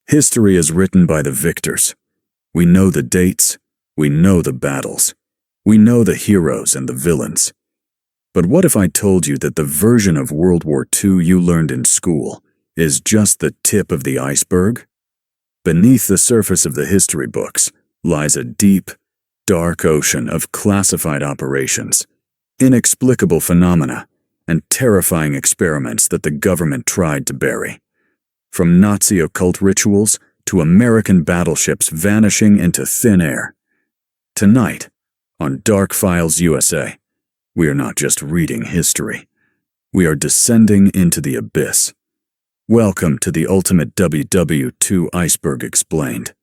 History is written by the victors. We know the dates, we know the battles, we know the heroes and the villains. But what if I told you that the version of World War II you learned in school is just the tip of the iceberg? Beneath the surface of the history books lies a deep, dark ocean of classified operations, inexplicable phenomena, and terrifying experiments that the government tried to bury. From Nazi occult rituals to American battleships vanishing into thin air. Tonight, on Dark Files USA, we are not just reading history. We are descending into the abyss. Welcome to the ultimate WWII Iceberg Explained.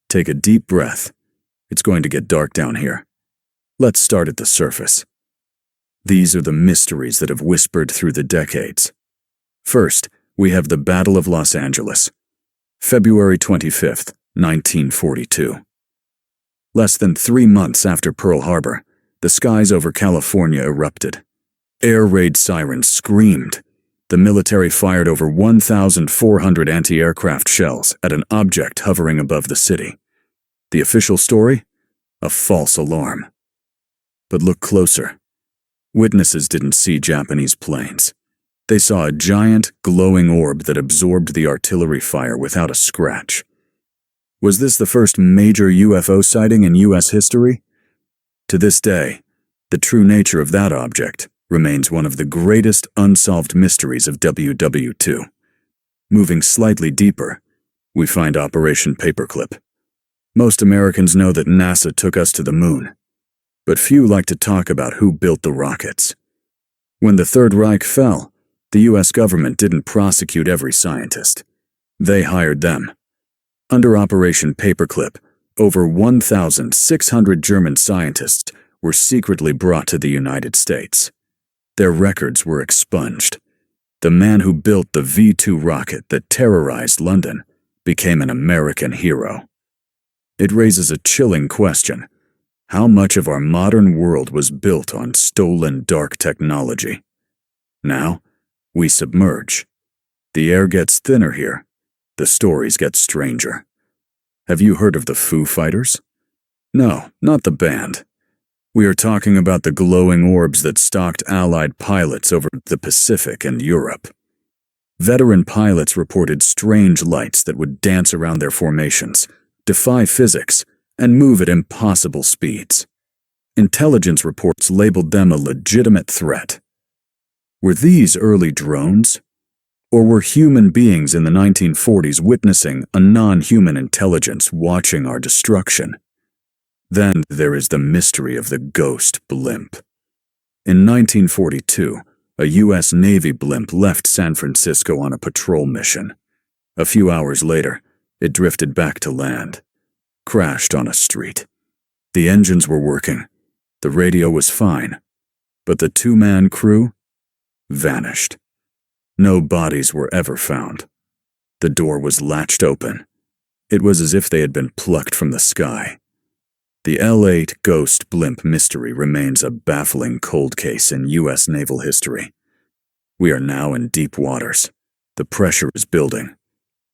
Take a deep breath. It's going to get dark down here. Let's start at the surface. These are the mysteries that have whispered through the decades. First, we have the Battle of Los Angeles, February 25th, 1942. Less than 3 months after Pearl Harbor, the skies over California erupted. Air raid sirens screamed. The military fired over 1,400 anti-aircraft shells at an object hovering above the city. The official story? A false alarm. But look closer. Witnesses didn't see Japanese planes. They saw a giant, glowing orb that absorbed the artillery fire without a scratch. Was this the first major UFO sighting in U.S. history? To this day, the true nature of that object remains one of the greatest unsolved mysteries of WWII. Moving slightly deeper, we find Operation Paperclip. Most Americans know that NASA took us to the moon, but few like to talk about who built the rockets. When the Third Reich fell, the U.S. government didn't prosecute every scientist. They hired them. Under Operation Paperclip, over 1,600 German scientists were secretly brought to the United States. Their records were expunged. The man who built the V-2 rocket that terrorized London became an American hero. It raises a chilling question. How much of our modern world was built on stolen dark technology? Now, we submerge. The air gets thinner here. The stories get stranger. Have you heard of the Foo Fighters? No, not the band. We are talking about the glowing orbs that stalked Allied pilots over the Pacific and Europe. Veteran pilots reported strange lights that would dance around their formations, defy physics, and move at impossible speeds. Intelligence reports labeled them a legitimate threat. Were these early drones? Or were human beings in the 1940s witnessing a non-human intelligence watching our destruction? Then there is the mystery of the ghost blimp. In 1942, a U.S. Navy blimp left San Francisco on a patrol mission. A few hours later, it drifted back to land, crashed on a street. The engines were working, the radio was fine, but the two-man crew vanished. No bodies were ever found. The door was latched open. It was as if they had been plucked from the sky. The L-8 ghost blimp mystery remains a baffling cold case in U.S. naval history. We are now in deep waters. The pressure is building.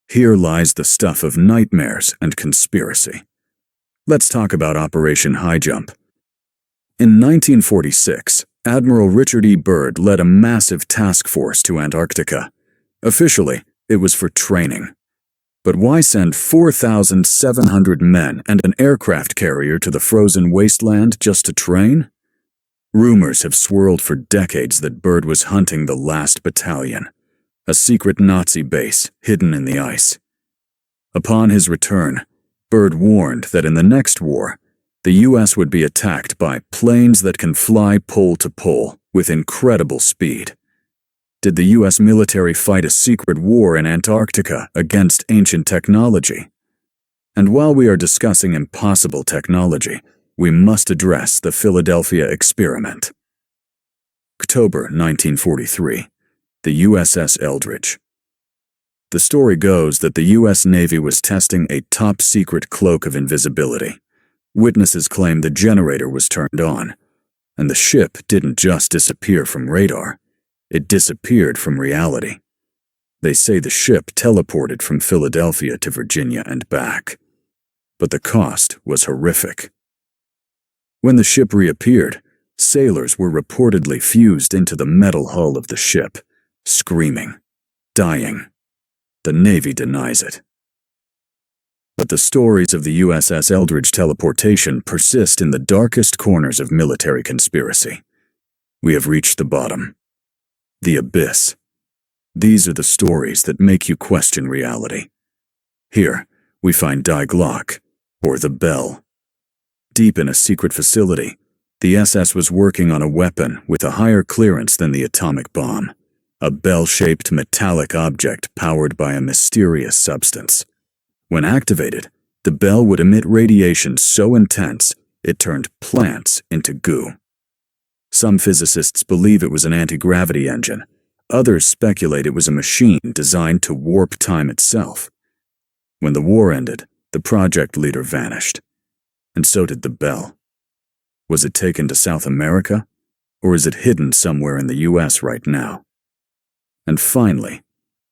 Here lies the stuff of nightmares and conspiracy. Let's talk about Operation High Jump. In 1946, Admiral Richard E. Byrd led a massive task force to Antarctica. Officially, it was for training. But why send 4,700 men and an aircraft carrier to the frozen wasteland just to train? Rumors have swirled for decades that Byrd was hunting the last battalion, a secret Nazi base hidden in the ice. Upon his return, Byrd warned that in the next war, the U.S. would be attacked by planes that can fly pole to pole with incredible speed. Did the U.S. military fight a secret war in Antarctica against ancient technology? And while we are discussing impossible technology, we must address the Philadelphia experiment. October 1943, the USS Eldridge. The story goes that the U.S. Navy was testing a top-secret cloak of invisibility. Witnesses claim the generator was turned on, and the ship didn't just disappear from radar, it disappeared from reality. They say the ship teleported from Philadelphia to Virginia and back. But the cost was horrific. When the ship reappeared, sailors were reportedly fused into the metal hull of the ship, screaming, dying. The Navy denies it. But the stories of the USS Eldridge teleportation persist in the darkest corners of military conspiracy. We have reached the bottom. The abyss. These are the stories that make you question reality. Here, we find Die Glock, or the Bell. Deep in a secret facility, the SS was working on a weapon with a higher clearance than the atomic bomb, a bell-shaped metallic object powered by a mysterious substance. When activated, the bell would emit radiation so intense it turned plants into goo. Some physicists believe it was an anti-gravity engine. Others speculate it was a machine designed to warp time itself. When the war ended, the project leader vanished. And so did the bell. Was it taken to South America? Or is it hidden somewhere in the US right now? And finally,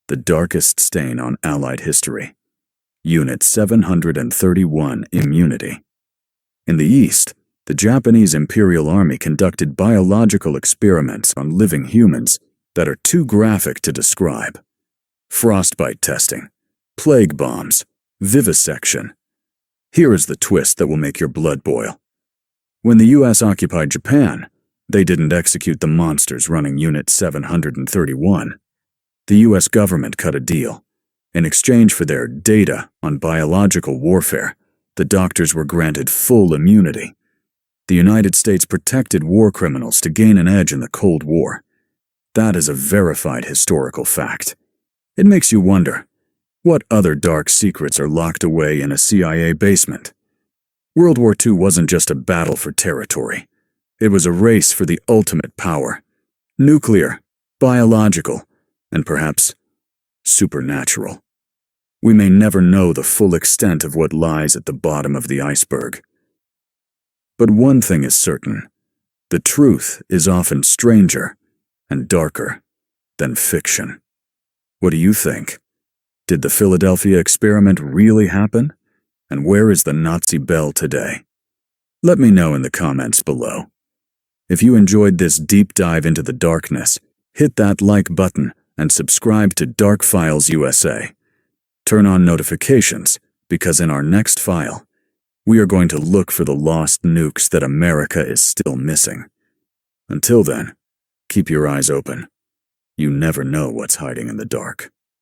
the darkest stain on Allied history. Unit 731 Immunity. In the East, the Japanese Imperial Army conducted biological experiments on living humans that are too graphic to describe. Frostbite testing, plague bombs, vivisection. Here is the twist that will make your blood boil. When the US occupied Japan, they didn't execute the monsters running Unit 731. The US government cut a deal. In exchange for their data on biological warfare, the doctors were granted full immunity. The United States protected war criminals to gain an edge in the Cold War. That is a verified historical fact. It makes you wonder, what other dark secrets are locked away in a CIA basement? World War II wasn't just a battle for territory. It was a race for the ultimate power. Nuclear, biological, and perhaps supernatural. We may never know the full extent of what lies at the bottom of the iceberg. But one thing is certain. The truth is often stranger and darker than fiction. What do you think? Did the Philadelphia experiment really happen? And where is the Nazi bell today? Let me know in the comments below. If you enjoyed this deep dive into the darkness, hit that like button and subscribe to Dark Files USA. Turn on notifications, because in our next file, we are going to look for the lost nukes that America is still missing. Until then, keep your eyes open. You never know what's hiding in the dark.